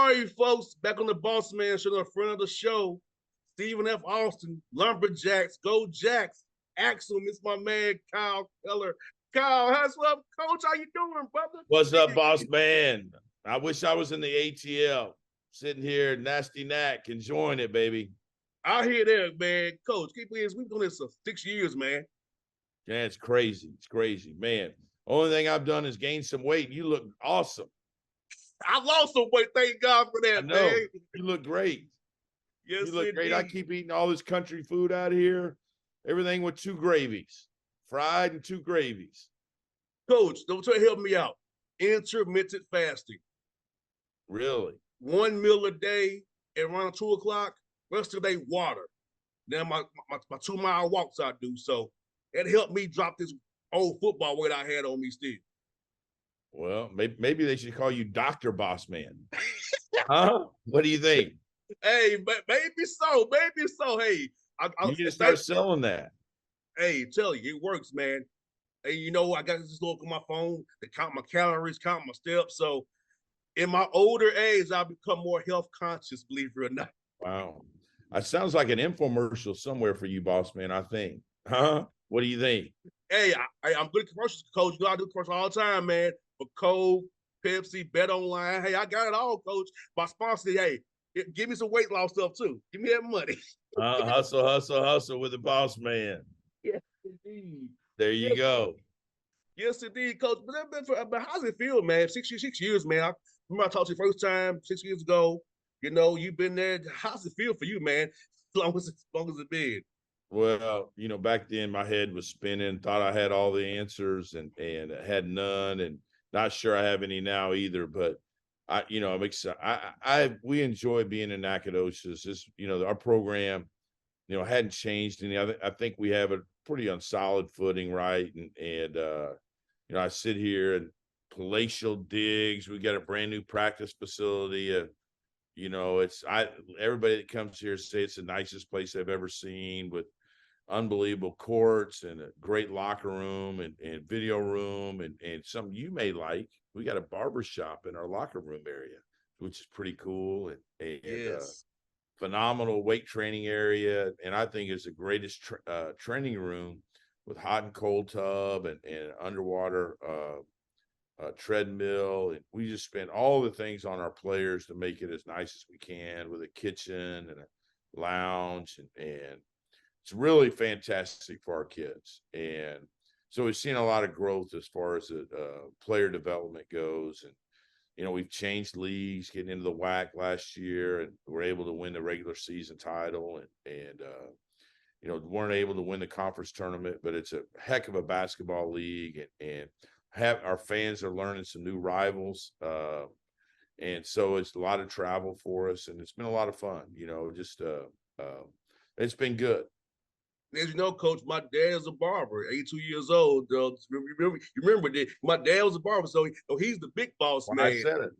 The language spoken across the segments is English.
All right, folks, back on the Bossman show, a friend of the show, Stephen F. Austin, Lumberjacks, go Jacks. Axel, it's my man, Kyle Keller. Kyle, how's up, Coach? How you doing, brother? What's up, boss man? I wish I was in the ATL, sitting here, nasty knack, enjoying it, baby. I hear that, man. Coach, keep this. We've been doing this for 6 years, man. Yeah, it's crazy. It's crazy, man. Only thing I've done is gain some weight. You look awesome. I lost some weight. Thank God for that, I know. man. You look great. Yes, You look indeed. great. I keep eating all this country food out here. Everything with 2 gravies, fried and 2 gravies. Coach, don't try to help me out. Intermittent fasting. Really? 1 meal a day at around 2 o'clock. Rest of the day, water. Now my 2-mile walks I do. So it helped me drop this old football weight I had on me still. Well, maybe they should call you Dr. Bossman. Huh? What do you think? Hey, maybe so. Maybe so. Hey, You need to start selling that. Hey, tell you, it works, man. Hey, you know, I got this look on my phone to count my calories, count my steps. So in my older age, I've become more health conscious, believe it or not. Wow. That sounds like an infomercial somewhere for you, boss man, I think. Huh? What do you think? Hey, I'm good at commercials, Coach. You know, I do commercials all the time, man. For Coke, Pepsi, Bet Online. Hey, I got it all, Coach. My sponsor, hey, give me some weight loss stuff too. Give me that money. Hustle with the boss man. Yes, indeed. There you go. Yes, indeed, Coach. But how's it feel, man? 6 years, man. I remember I talked to you first time 6 years ago. You know, you've been there. How's it feel for you, man? As long as it's been. Well, you know, back then my head was spinning, thought I had all the answers and had none, and not sure I have any now either. But I'm excited. We enjoy being in Nacogdoches. This, our program, hadn't changed any. I think we have it pretty on solid footing, right? And I sit here in palatial digs. We got a brand new practice facility. Everybody that comes here say it's the nicest place they've ever seen, with unbelievable courts and a great locker room and video room and something you may like. We got a barber shop in our locker room area, which is pretty cool, and Yes. Phenomenal weight training area. And I think it's the greatest training room with hot and cold tub and underwater treadmill. And we just spend all the things on our players to make it as nice as we can, with a kitchen and a lounge, and it's really fantastic for our kids. And so we've seen a lot of growth as far as the player development goes. And we've changed leagues, getting into the WAC last year, and we're able to win the regular season title, and weren't able to win the conference tournament, but it's a heck of a basketball league, and have our fans are learning some new rivals. And so it's a lot of travel for us, and it's been a lot of fun, it's been good. As you know, Coach, my dad's a barber, 82 years old. You remember that my dad was a barber, so he's the big boss, man. I said it.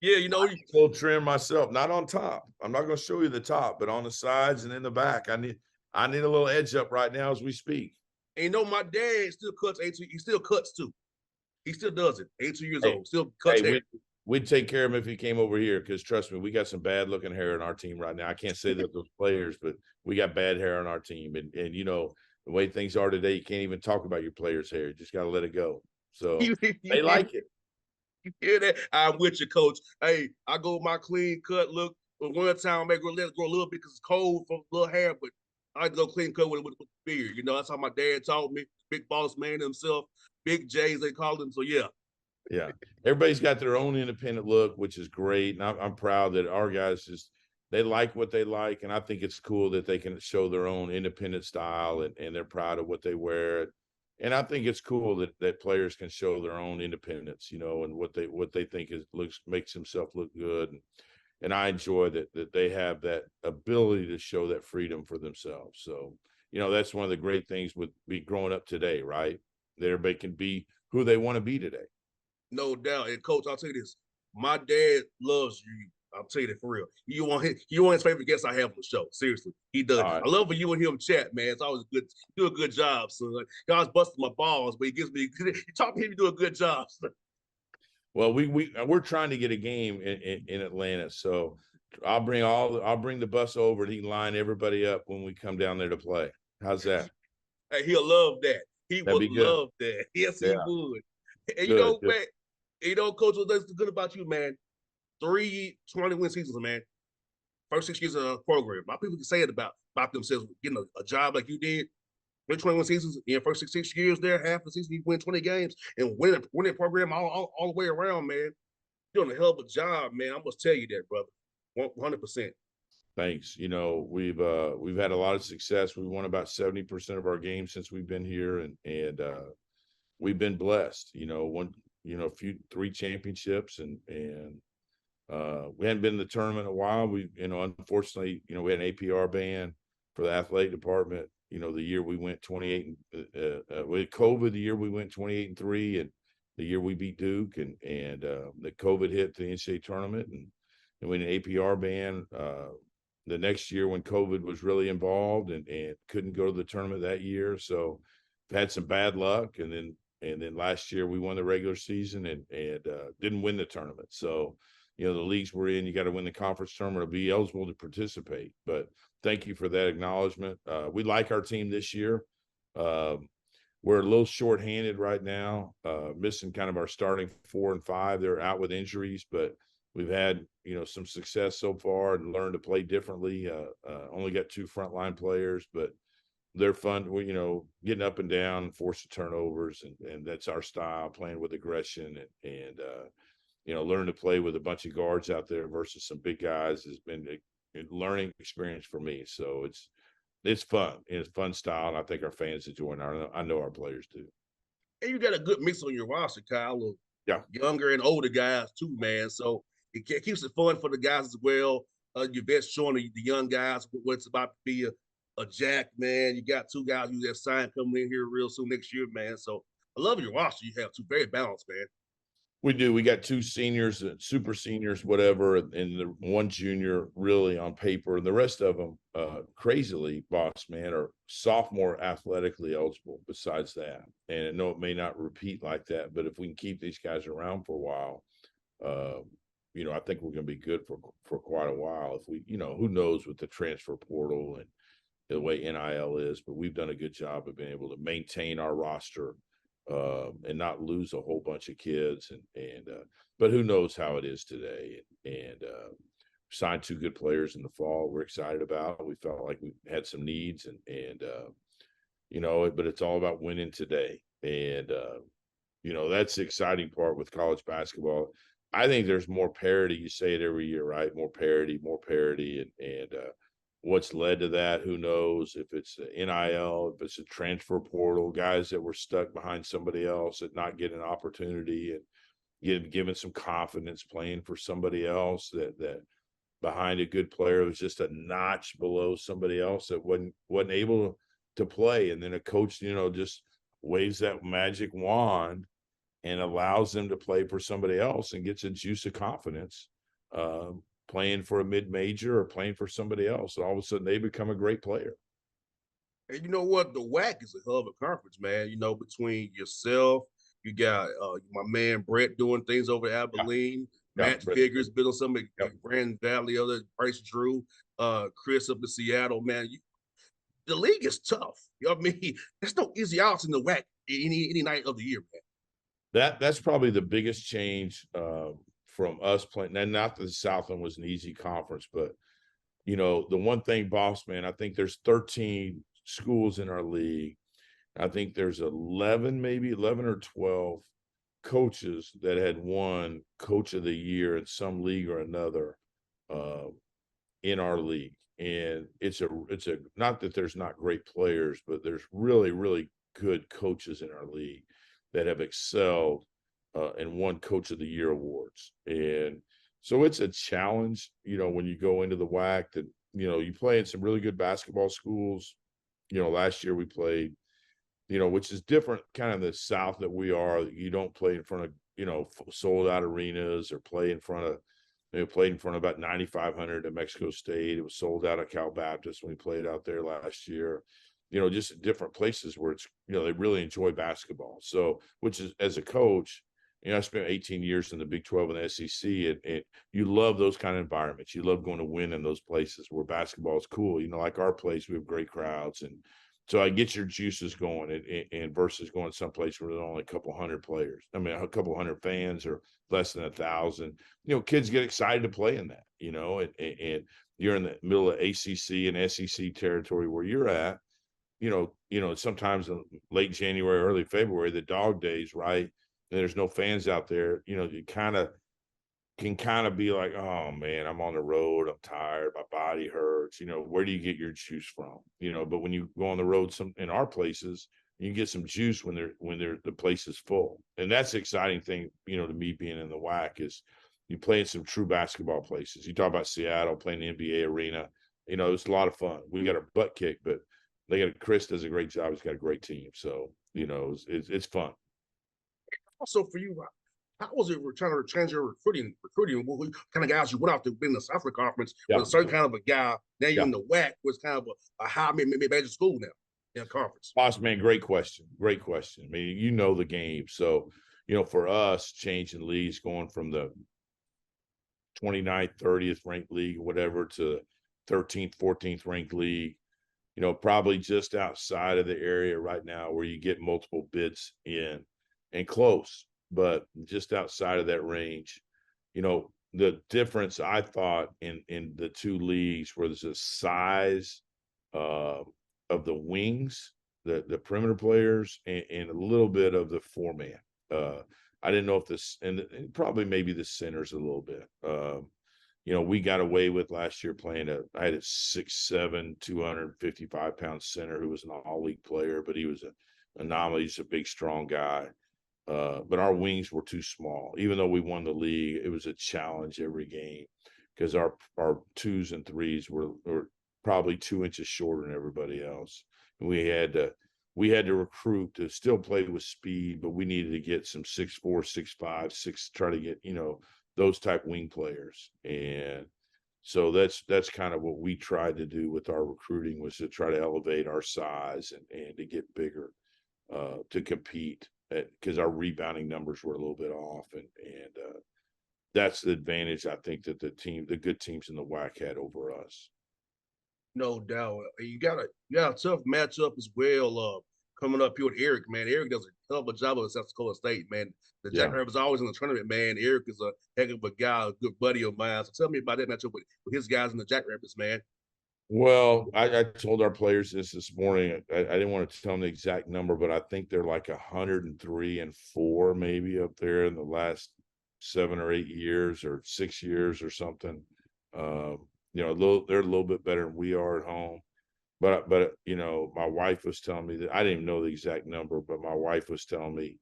Yeah, I full trim myself, not on top. I'm not going to show you the top, but on the sides and in the back. I need a little edge up right now as we speak. And my dad still cuts 82. He still cuts too. He still does it. 82 years old, still cuts hair. We'd take care of him if he came over here, because trust me, we got some bad looking hair on our team right now. I can't say that those players, but we got bad hair on our team. And the way things are today, you can't even talk about your players' hair. You just got to let it go. So they like it. You hear that? I'm with you, Coach. Hey, I go with my clean cut look. But one time I may let it grow a little bit because it's cold for little hair, but I go clean cut with beard. That's how my dad taught me. Big boss man himself. Big J's, they called him. So, yeah. Yeah, everybody's got their own independent look, which is great. And I'm proud that our guys they like what they like. And I think it's cool that they can show their own independent style, and they're proud of what they wear. And I think it's cool that players can show their own independence, and what they think makes themselves look good. And I enjoy that they have that ability to show that freedom for themselves. So, that's one of the great things with growing up today, right? That everybody can be who they want to be today. No doubt. And Coach, I'll tell you this. My dad loves you. I'll tell you that for real. You want his favorite guest I have on the show. Seriously. He does. Right. I love when you and him chat, man. It's always good. You do a good job. So God's busting my balls, but he talk to him, you do a good job. So. Well, we're trying to get a game in Atlanta, so I'll bring the bus over and he can line everybody up when we come down there to play. How's that? Hey, he'll love that. He That'd would be good. love that. Yes, he Yeah, would. And good, good. man, coach, what's good about you, man? 3 20-win seasons, man. First 6 years of the program. A lot of people can say it about themselves, getting a job like you did. 21 seasons in your first six years there, half the season you win 20 games and winning program all the way around, man. You're doing a hell of a job, man. I must tell you that, brother. 100%. Thanks. We've had a lot of success. We won about 70% of our games since we've been here, and we've been blessed. A few 3 championships, and we hadn't been in the tournament in a while. Unfortunately, we had an APR ban for the athletic department. The year we went 28 with COVID, the year we went 28-3, and the year we beat Duke, and the COVID hit the NCAA tournament, and we had an APR ban. The next year when COVID was really involved and couldn't go to the tournament that year, so had some bad luck, and then last year we won the regular season and didn't win the tournament. So the leagues we're in, you got to win the conference tournament to be eligible to participate. But thank you for that acknowledgement. We like our team this year. We're a little shorthanded right now, missing kind of our starting 4 and 5. They're out with injuries, but we've had some success so far and learned to play differently. Only got 2 frontline players, but they're fun. Getting up and down and forcing turnovers, and that's our style, playing with aggression and learn to play with a bunch of guards out there versus some big guys has been a learning experience for me. So it's fun. And it's fun style, and I think our fans enjoy it. I know our players do. And you got a good mix on your roster, Kyle, of Yeah. younger and older guys too, man. So it keeps it fun for the guys as well. Your vets showing the young guys what's about to be a jack, man. You got 2 guys who have signed coming in here real soon next year, man. So I love your roster. You have 2 very balanced, man. We do. We got 2 seniors, super seniors, whatever, and the 1 junior really on paper. And the rest of them, crazily, Bossman, are sophomore athletically eligible besides that. And I know it may not repeat like that, but if we can keep these guys around for a while, I think we're going to be good for quite a while. If we, who knows with the transfer portal and the way NIL is, but we've done a good job of being able to maintain our roster and not lose a whole bunch of kids. But who knows how it is today? And signed 2 good players in the fall. We're excited about. We felt like we had some needs, but it's all about winning today. And that's the exciting part with college basketball. I think there's more parity. You say it every year, right? More parity, and what's led to that, who knows? If it's NIL, if it's a transfer portal, guys that were stuck behind somebody else that not getting an opportunity and given some confidence playing for somebody else that behind a good player was just a notch below somebody else that wasn't able to play, and then a coach just waves that magic wand and allows them to play for somebody else and gets a juice of confidence. Playing for a mid-major or playing for somebody else. And all of a sudden they become a great player. And you know what? The WAC is a hell of a conference, man. Between yourself, you got my man Brett doing things over Abilene. Yeah, Matt Figures been on some of Grand Valley, other Bryce Drew, Chris up in Seattle, man. The league is tough. I mean, there's no easy outs in the WAC any night of the year, man. That's probably the biggest change from us playing. And not that the Southland was an easy conference, but the one thing, Bossman, I think there's 13 schools in our league. I think there's 11 or 12 coaches that had won Coach of the Year in some league or another in our league. And it's a not that there's not great players, but there's really, really good coaches in our league that have excelled and won Coach of the Year awards. And so it's a challenge, when you go into the WAC that, you play in some really good basketball schools. Last year we played, which is different kind of the South that we are. You don't play in front of, sold out arenas or play in front of, played in front of about 9,500 at Mexico State. It was sold out at Cal Baptist when we played out there last year. Just different places where it's, they really enjoy basketball. So, which is, as a coach, I spent 18 years in the Big 12 and the SEC, and you love those kind of environments. You love going to win in those places where basketball is cool. Like our place, we have great crowds, and so I get your juices going, and versus going someplace where there's only a couple hundred players. I mean, a couple hundred fans or less than 1,000. Kids get excited to play in that. And you're in the middle of ACC and SEC territory where you're at. Sometimes in late January, early February, the dog days, right? And there's no fans out there. You can be like, oh man, I'm on the road, I'm tired, my body hurts. Where do you get your juice from? But when you go on the road, in our places, you get some juice when the place is full. And that's the exciting thing, to me being in the WAC is you play in some true basketball places. You talk about Seattle playing the NBA arena. It's a lot of fun. We got a butt kick, but Chris does a great job. He's got a great team. So, it's fun. Also for you, how was it trying to change your recruiting? What kind of guys you went out to in the Southern Conference with a certain kind of a guy? Now you're in the WAC, was kind of a high major school now in the conference. Bossman, great question. Great question. I mean, the game. So, for us, changing leagues, going from the 29th, 30th ranked league, whatever, to 13th, 14th ranked league, probably just outside of the area right now where you get multiple bids in and close, but just outside of that range. The difference I thought in the two leagues was the size of the wings, the perimeter players, and a little bit of the four-man. I didn't know if this, and probably maybe the centers a little bit. We got away with last year I had a 6'7", 255-pound center who was an all-league player, but he was an anomaly. He's a big, strong guy. But our wings were too small. Even though we won the league, it was a challenge every game because our twos and threes were probably 2 inches shorter than everybody else. And we had to recruit to still play with speed, but we needed to get some 6'4", 6'5", 6, try to get, those type wing players. And so that's kind of what we tried to do with our recruiting, was to try to elevate our size and to get bigger to compete, because our rebounding numbers were a little bit off, and that's the advantage I think that the good teams in the WAC had over us. No doubt. You got a tough matchup as well. Coming up here with Eric, man. Eric does a hell of a job at South Dakota State, man. The Jackrabbits are always in the tournament, man. Eric is a heck of a guy, a good buddy of mine. So tell me about that matchup with his guys in the Jackrabbits, man. Well, I told our players this morning. I didn't want to tell them the exact number, but I think they're like 103-4, maybe, up there in the last 7 or 8 years or 6 years or something. They're a little bit better than we are at home. But my wife was telling me that I didn't even know the exact number, but my wife was telling me,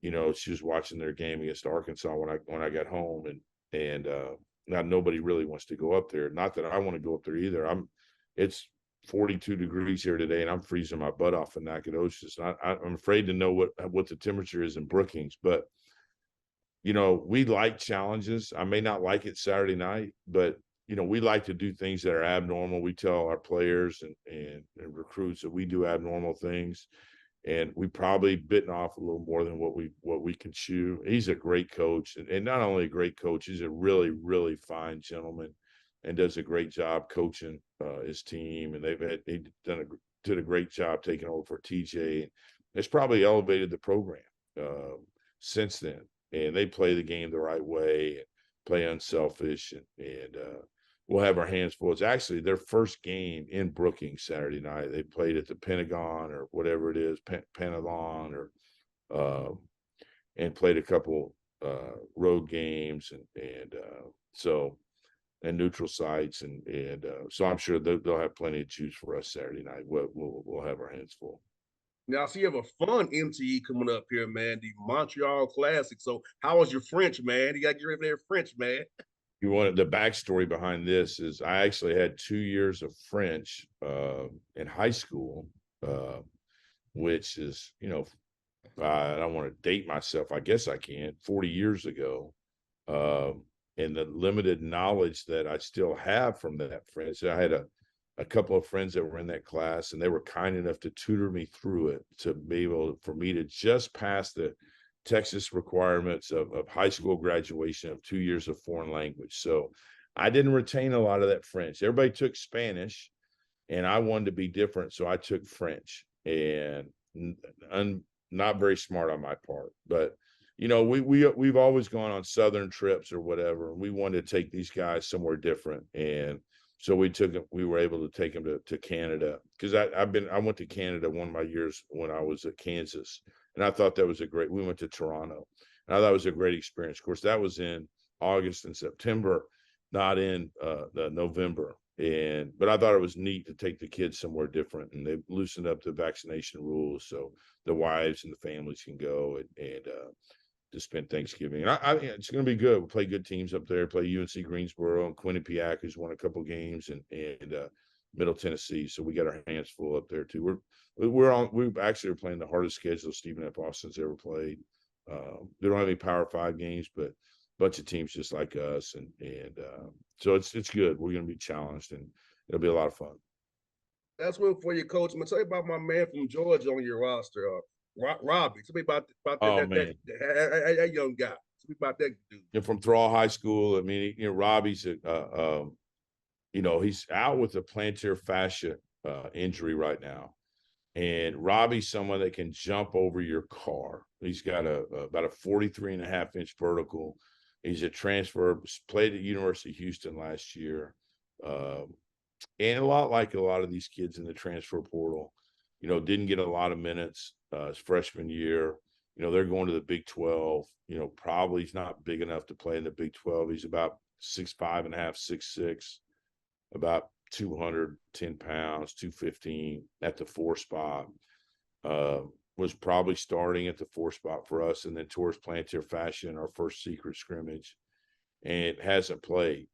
she was watching their game against Arkansas when I got home, and now nobody really wants to go up there. Not that I want to go up there either. It's 42 degrees here today, and I'm freezing my butt off in Nacogdoches. I'm afraid to know what the temperature is in Brookings, but we like challenges. I may not like it Saturday night, but we like to do things that are abnormal. We tell our players and recruits that we do abnormal things, and we probably bitten off a little more than what we can chew. He's a great coach, and not only a great coach, he's a really, really fine gentleman, and does a great job coaching his team. And he did a great job taking over for TJ. It's probably elevated the program since then, and they play the game the right way and play unselfish, and we'll have our hands full. It's actually their first game in Brookings Saturday night. They played at the Pentagon or whatever it is, Pentagon, or and played a couple road games and neutral sites, and so I'm sure they'll have plenty of juice for us Saturday night. We'll have our hands full. Now, so you have a fun MTE coming up here, man, the Montreal Classic. So how was your French, man? You got to get ready for their French, man. You wanted the backstory behind this is I actually had 2 years of French in high school, which is, I don't want to date myself. I guess I can, 40 years ago. And the limited knowledge that I still have from that French, I had a couple of friends that were in that class, and they were kind enough to tutor me through it to be able for me to just pass the Texas requirements of high school graduation of 2 years of foreign language. So I didn't retain a lot of that French. Everybody took Spanish, and I wanted to be different, so I took French, and not very smart on my part. But we've always gone on Southern trips or whatever, and we wanted to take these guys somewhere different, and so we were able to take them to Canada, because I went to Canada one of my years when I was at Kansas, and I thought that was we went to Toronto, and I thought it was a great experience. Of course, that was in August and September, not in the November. But I thought it was neat to take the kids somewhere different, and they loosened up the vaccination rules so the wives and the families can go and to spend Thanksgiving. And it's going to be good. We'll play good teams up there. Play UNC Greensboro and Quinnipiac, who's won a couple games, and Middle Tennessee. So we got our hands full up there too. We actually are playing the hardest schedule Stephen F. Austin's ever played. They don't have any Power 5 games, but a bunch of teams just like us, and so it's good. We're going to be challenged, and it'll be a lot of fun. That's one for you, Coach. I'm gonna tell you about my man from Georgia on your roster, Robbie. Tell me about that young guy. Tell me about that dude. And from Thrall High School. I mean, Robbie's he's out with a plantar fascia injury right now. And Robbie's someone that can jump over your car. He's got about a 43.5-inch vertical. He's a transfer, played at University of Houston last year. And a lot like a lot of these kids in the transfer portal, didn't get a lot of minutes his freshman year. They're going to the Big 12. Probably he's not big enough to play in the Big 12. He's about 6'5.5", 6'6", about 210 pounds, 215 at the 4 spot. Was probably starting at the 4 spot for us, and then tore his plantar fascia in our first secret scrimmage, and hasn't played.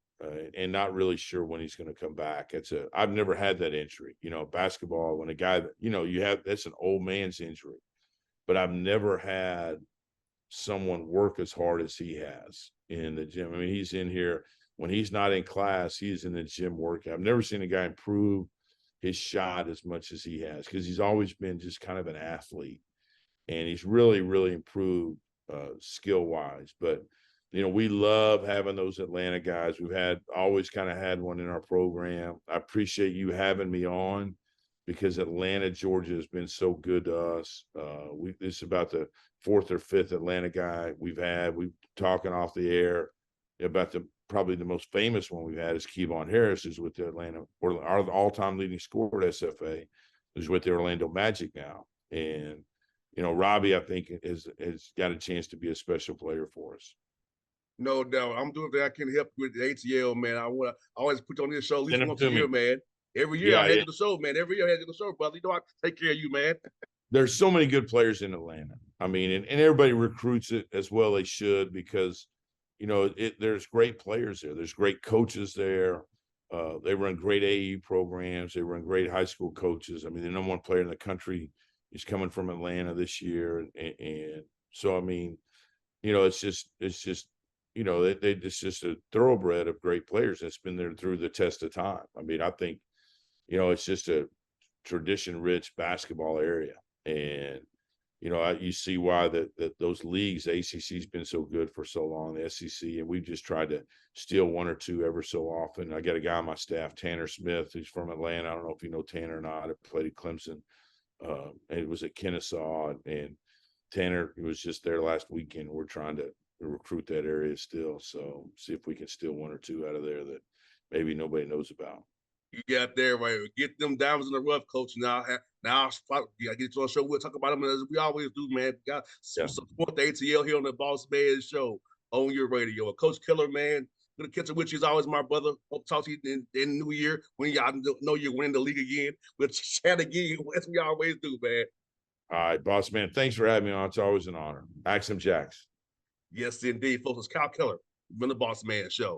And not really sure when he's going to come back. I've never had that injury. Basketball, when a guy that that's an old man's injury, but I've never had someone work as hard as he has in the gym. I mean, he's in here when he's not in class, he's in the gym working. I've never seen a guy improve his shot as much as he has, because he's always been just kind of an athlete, and he's really, really improved skill wise. But we love having those Atlanta guys. We've always kind of had one in our program. I appreciate you having me on, because Atlanta, Georgia has been so good to us. This is about the 4th or 5th Atlanta guy we've had. We've talking off the air about probably the most famous one we've had is Kevon Harris, who's with the Atlanta, or our all-time leading scorer at SFA, who's with the Orlando Magic now. And Robbie, I think, has got a chance to be a special player for us. No doubt. I'm doing that. I can help with the ATL, man. I always put you on this show at least once a year, man. Every year I had the show, man. Every year I had the show, brother. I take care of you, man. There's so many good players in Atlanta. I mean, and everybody recruits it as well they should, because there's great players there. There's great coaches there. They run great AAU programs. They run great high school coaches. I mean, the number 1 player in the country is coming from Atlanta this year, and so I mean, it's just it's just a thoroughbred of great players that's been there through the test of time. I mean, I think it's just a tradition-rich basketball area, and you see why that those leagues, the ACC's been so good for so long, the SEC, and we've just tried to steal 1 or 2 ever so often. I got a guy on my staff, Tanner Smith, who's from Atlanta. I don't know if you know Tanner or not. I played at Clemson, and it was at Kennesaw, and Tanner was just there last weekend. We're trying to recruit that area still, so see if we can steal 1 or 2 out of there that maybe nobody knows about. You got there right. Get them diamonds in the rough, Coach. Now I get you on the show. We'll talk about them as we always do, man. Got support the ATL here on the Bossman Show on your radio. Coach Keller, man, gonna catch up with you as always, my brother. Hope to talk to you in New Year when y'all know you're winning the league again. We'll chat again as we always do, man. All right, boss man. Thanks for having me on. It's always an honor. Axe 'em Jacks. Yes, indeed, folks. It's Kyle Keller, from the Bossman Show.